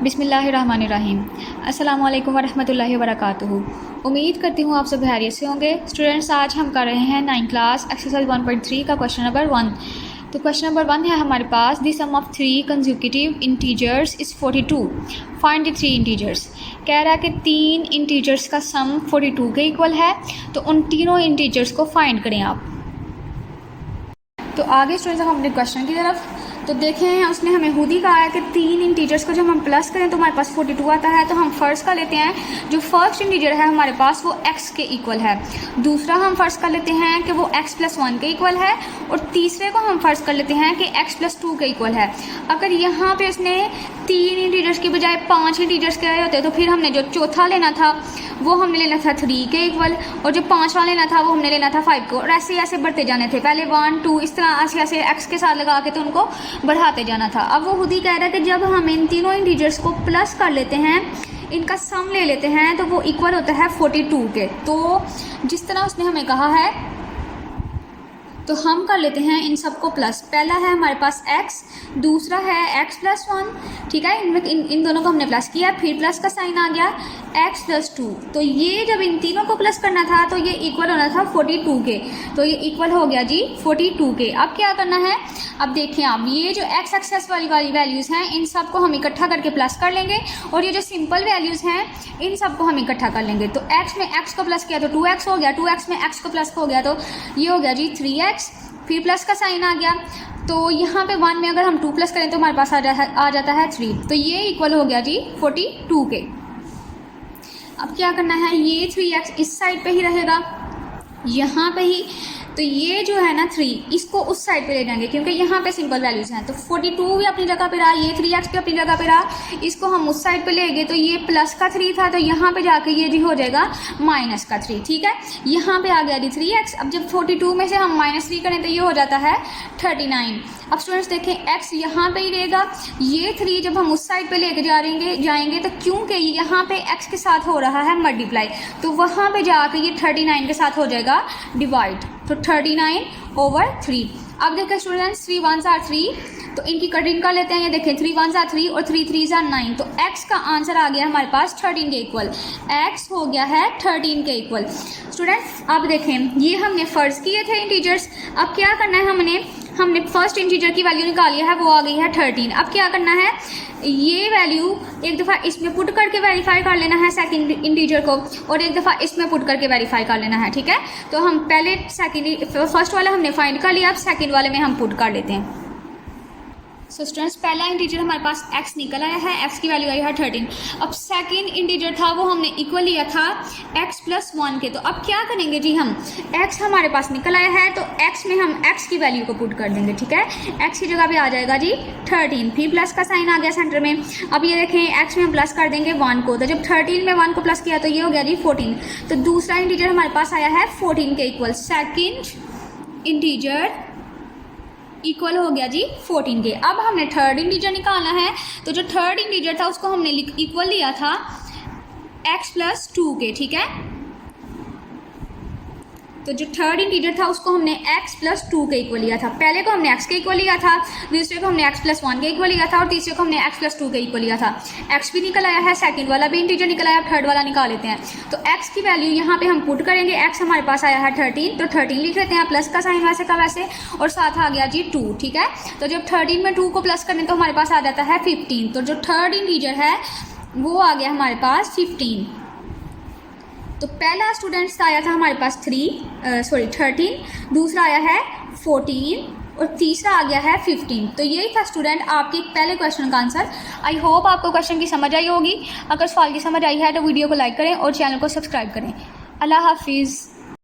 बिस्मिल्लाहिर्रहमानिर्रहीम। अस्सलामु अलैकुम वरहमतुल्लाहि वबरकातुहू। उम्मीद करती हूँ आप सब खैरियत से होंगे। स्टूडेंट्स, आज हम कर रहे हैं 9th क्लास एक्सरसाइज 1.3 का क्वेश्चन नंबर 1। तो क्वेश्चन नंबर 1 है हमारे पास, the sum of 3 consecutive integers is 42, find the 3 integers. कह रहा है कि 3 इंटीजर्स का सम 42 के इक्वल है, तो उन तीनों इंटीजर्स को फाइंड करें आप। तो आगे स्टूडेंट्स हम अपने क्वेश्चन की तरफ तो देखें, उसने हमें खुद ही कहा है कि 3 इंटीजर्स को जब हम प्लस करें तो हमारे पास 42 आता है। तो हम फर्स्ट का लेते हैं, जो फर्स्ट इंटीजर है हमारे पास वो x के इक्वल है। दूसरा हम फर्स्ट का लेते हैं कि वो x + 1 के इक्वल है, और तीसरे को हम फर्स्ट कर लेते हैं कि x + 2 के इक्वल है। अगर यहाँ पे उसने 3 इंटीजर्स की बजाय 5 इंटीजर्स के आए होते तो फिर हमने जो चौथा लेना था वो हमने लेना था 3 के इक्वल, और जो 5वां लेना था वो हमने लेना था 5 को, और ऐसे ऐसे बढ़ते जाने थे। पहले 1 2 इस तरह ऐसे ऐसे x के साथ लगा के तो उनको बढ़ाते जाना था। अब वो खुद ही कह रहा है कि जब हम इन तीनों इंटीजर्स को प्लस कर लेते हैं, इनका सम ले लेते हैं, तो वो इक्वल होता है 42 के। तो जिस तरह उसने हमें कहा है तो हम कर लेते हैं इन सबको प्लस। पहला है हमारे पास x, दूसरा है x + 1, ठीक है। इनमें इन दोनों को हमने प्लस किया, फिर प्लस का साइन आ गया x + 2। तो ये जब इन तीनों को प्लस करना था तो ये इक्वल होना था 42 के, तो ये इक्वल हो गया जी 42 के। अब क्या करना है, अब देखें आप, ये जो x एक्सेस वाली वैल्यूज़ हैं इन सब को हम इकट्ठा करके प्लस कर लेंगे, और ये जो सिंपल वैल्यूज़ हैं इन सब को हम इकट्ठा कर लेंगे। तो x में x को प्लस किया तो 2x हो गया, 2x में x को प्लस हो गया तो ये हो गया जी 3x, फिर प्लस का साइन आ गया। तो यहाँ पे 1 में अगर हम 2 प्लस करें तो हमारे पास आ जाता है 3, तो ये इक्वल हो गया जी 42 के। अब क्या करना है, ये 3x इस साइड पे ही रहेगा, यहाँ पे ही। तो ये जो है ना 3, इसको उस साइड पे ले जाएंगे क्योंकि यहाँ पे सिंपल वैल्यूज़ हैं। तो 42 भी अपनी जगह पे रहा, ये 3x भी अपनी जगह पे रहा, इसको हम उस साइड पे ले गए तो ये प्लस का 3 था, तो यहाँ पे जाके ये जी हो जाएगा माइनस का 3, ठीक है। यहाँ पे आ गया जी 3x। अब जब 42 में से हम -3 करें तो ये हो जाता है 39। अब स्टूडेंट्स देखें, x यहाँ पे ही रहेगा, ये 3 जब हम उस साइड पे लेके जाएंगे तो क्योंकि यहाँ पे x के साथ हो रहा है मल्टीप्लाई, तो वहाँ पे जाके ये 39 के साथ हो जाएगा डिवाइड, तो 39/3। अब देखें स्टूडेंट्स, 3 1s are 3, तो इनकी कटिंग कर लेते हैं। ये देखें 3 1s are 3 और 3 3s are 9, तो x का आंसर आ गया हमारे पास 13 के इक्वल। x हो गया है 13 के इक्वल। स्टूडेंट्स अब देखें, ये हमने फर्ज किए थे इंटीजर्स। अब क्या करना है, हमने फर्स्ट इंटीजर की वैल्यू निकाली है, वो आ गई है 13। अब क्या करना है, ये वैल्यू एक दफ़ा इसमें पुट करके वेरीफाई कर लेना है सेकंड इंटीजर को, और एक दफ़ा इसमें पुट करके वेरीफाई कर लेना है, ठीक है। तो हम पहले फर्स्ट वाला हमने फाइंड कर लिया, अब सेकंड वाले में हम पुट कर लेते हैं। सो स्टूडेंट्स, पहला इंटीजर हमारे पास x निकल आया है, x की वैल्यू आई है 13। अब सेकंड इंटीजर था वो हमने इक्वल लिया था x + 1 के। तो अब क्या करेंगे जी, हम x हमारे पास निकल आया है तो x में हम x की वैल्यू को पुट कर देंगे, ठीक है। x की जगह पे आ जाएगा जी 13, फिर प्लस का साइन आ गया सेंटर में। अब ये देखें, x में हम प्लस कर देंगे 1 को, तो जब 13 में 1 को प्लस किया तो ये हो गया जी 14। तो दूसरा इंटीजर हमारे पास आया है 14 के इक्वल। सेकेंड इंटीजर इक्वल हो गया जी 14 के। अब हमने थर्ड इंटीजर निकालना है, तो जो थर्ड इंटीजर था उसको हमने इक्वल लिया था x + 2 के, ठीक है। तो जो थर्ड इंटीजर था उसको हमने x + 2 के इक्वल लिया था। पहले को हमने x के इक्वल लिया था, दूसरे को हमने x + 1 के इक्वल लिया था, और तीसरे को हमने x + 2 के इक्वल लिया था। x भी निकल आया है, सेकंड वाला भी इंटीजर निकल आया, थर्ड वाला निकाल लेते हैं। तो x की वैल्यू यहाँ पे हम पुट करेंगे, x हमारे पास आया है 13, तो 13 लिख लेते हैं, प्लस का साइन वैसे का वैसे, और साथ आ गया जी 2, ठीक है। तो जब 13 में 2 को प्लस करें तो हमारे पास आ जाता है 15। तो जो थर्ड इंटीजर है वो आ गया हमारे पास 15। तो पहला स्टूडेंट्स आया था हमारे पास 13, दूसरा आया है 14, और तीसरा आ गया है 15। तो यही था स्टूडेंट आपके पहले क्वेश्चन का आंसर। आई होप आपको क्वेश्चन की समझ आई होगी। अगर सवाल की समझ आई है तो वीडियो को लाइक करें और चैनल को सब्सक्राइब करें। अल्लाह हाफिज़।